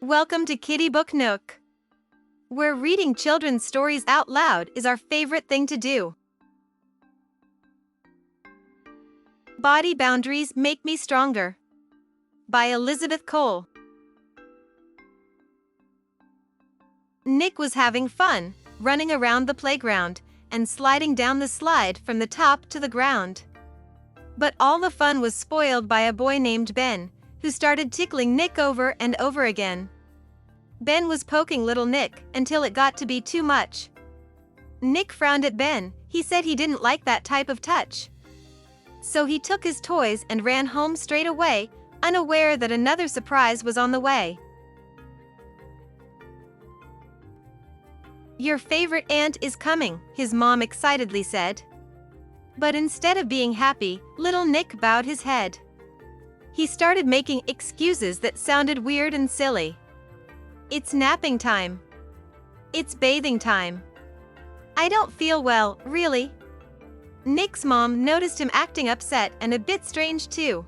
Welcome to Kitty Book Nook, where reading children's stories out loud is our favorite thing to do. Body Boundaries Make Me Stronger by Elizabeth Cole. Nick was having fun, running around the playground and sliding down the slide from the top to the ground. But all the fun was spoiled by a boy named Ben, who started tickling Nick over and over again. Ben was poking little Nick until it got to be too much. Nick frowned at Ben. He said he didn't like that type of touch. So he took his toys and ran home straight away, unaware that another surprise was on the way. "Your favorite aunt is coming," his mom excitedly said. But instead of being happy, little Nick bowed his head. He started making excuses that sounded weird and silly. "It's napping time. It's bathing time. I don't feel well, really." Nick's mom noticed him acting upset and a bit strange too.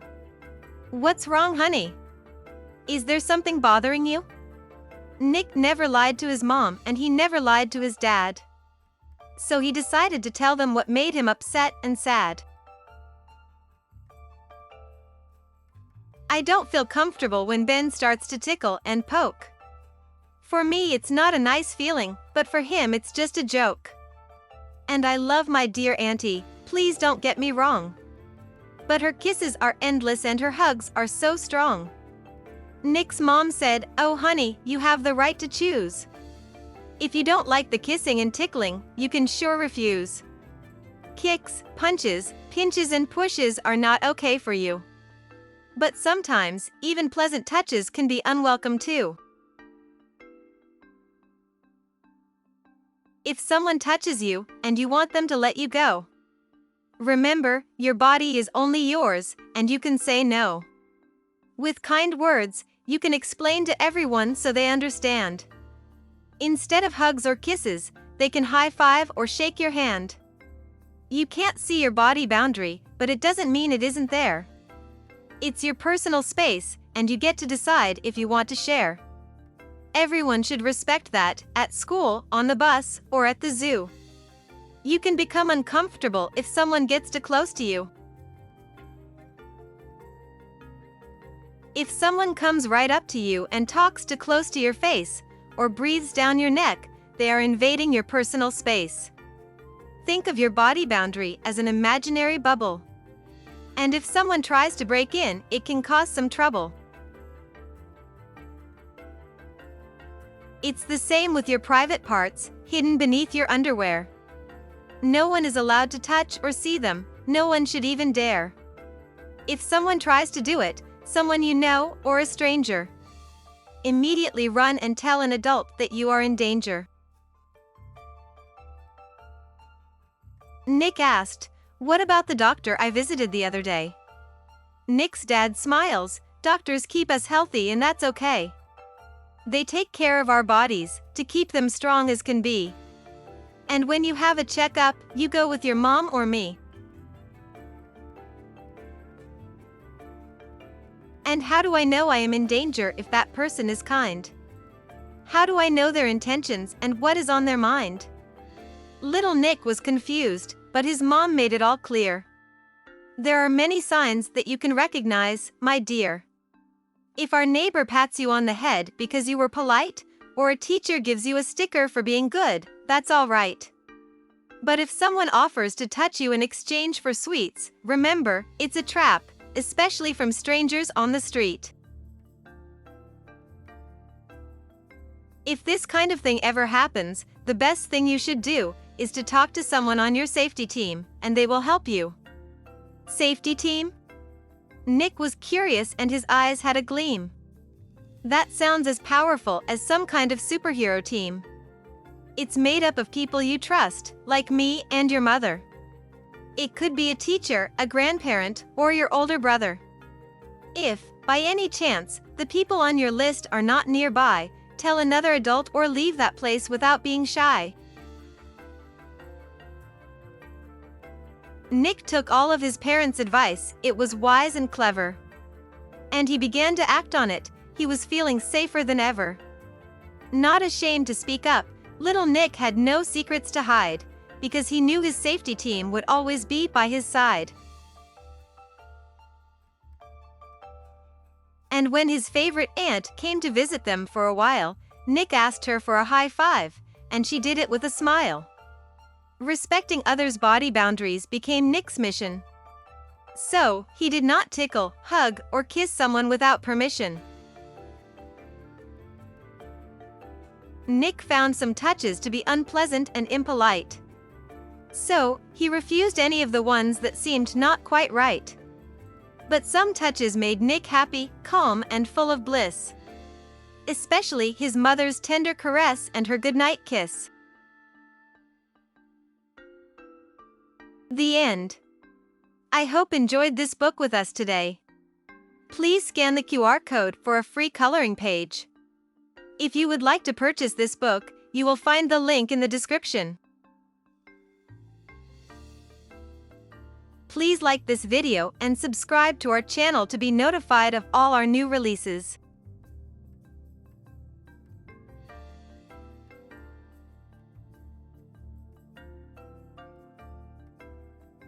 "What's wrong, honey? Is there something bothering you?" Nick never lied to his mom and he never lied to his dad. So he decided to tell them what made him upset and sad. "I don't feel comfortable when Ben starts to tickle and poke. For me it's not a nice feeling, but for him it's just a joke. And I love my dear auntie, please don't get me wrong. But her kisses are endless and her hugs are so strong." Nick's mom said, "Oh honey, you have the right to choose. If you don't like the kissing and tickling, you can sure refuse. Kicks, punches, pinches and pushes are not okay for you. But sometimes, even pleasant touches can be unwelcome too. If someone touches you and you want them to let you go, remember, your body is only yours and you can say no. With kind words, you can explain to everyone so they understand. Instead of hugs or kisses, they can high-five or shake your hand. You can't see your body boundary, but it doesn't mean it isn't there. It's your personal space, and you get to decide if you want to share. Everyone should respect that, at school, on the bus, or at the zoo. You can become uncomfortable if someone gets too close to you. If someone comes right up to you and talks too close to your face, or breathes down your neck, they are invading your personal space. Think of your body boundary as an imaginary bubble. And if someone tries to break in, it can cause some trouble. It's the same with your private parts, hidden beneath your underwear. No one is allowed to touch or see them, no one should even dare. If someone tries to do it, someone you know or a stranger, immediately run and tell an adult that you are in danger. Nick asked, "What about the doctor I visited the other day?" Nick's dad smiles, "Doctors keep us healthy and that's okay. They take care of our bodies to keep them strong as can be. And when you have a checkup, you go with your mom or me." "And how do I know I am in danger if that person is kind? How do I know their intentions and what is on their mind?" Little Nick was confused, but his mom made it all clear. "There are many signs that you can recognize, my dear. If our neighbor pats you on the head because you were polite, or a teacher gives you a sticker for being good, that's all right. But if someone offers to touch you in exchange for sweets, remember, it's a trap, especially from strangers on the street. If this kind of thing ever happens, the best thing you should do is to talk to someone on your safety team, and they will help you." Safety team? Nick was curious and his eyes had a gleam. That sounds as powerful as some kind of superhero team. It's made up of people you trust, like me and your mother. It could be a teacher, a grandparent, or your older brother. If, by any chance, the people on your list are not nearby, tell another adult or leave that place without being shy. Nick took all of his parents' advice, it was wise and clever. And he began to act on it. he was feeling safer than ever. Not ashamed to speak up, little Nick had no secrets to hide, because he knew his safety team would always be by his side. And when his favorite aunt came to visit them for a while, Nick asked her for a high five, and she did it with a smile. Respecting others' body boundaries became Nick's mission. So, he did not tickle, hug, or kiss someone without permission. Nick found some touches to be unpleasant and impolite. So, he refused any of the ones that seemed not quite right. But some touches made Nick happy, calm, and full of bliss. Especially his mother's tender caress and her goodnight kiss. The end. I hope enjoyed this book with us today. Please scan the QR code for a free coloring page. If you would like to purchase this book, you will find the link in the description. Please like this video and subscribe to our channel to be notified of all our new releases.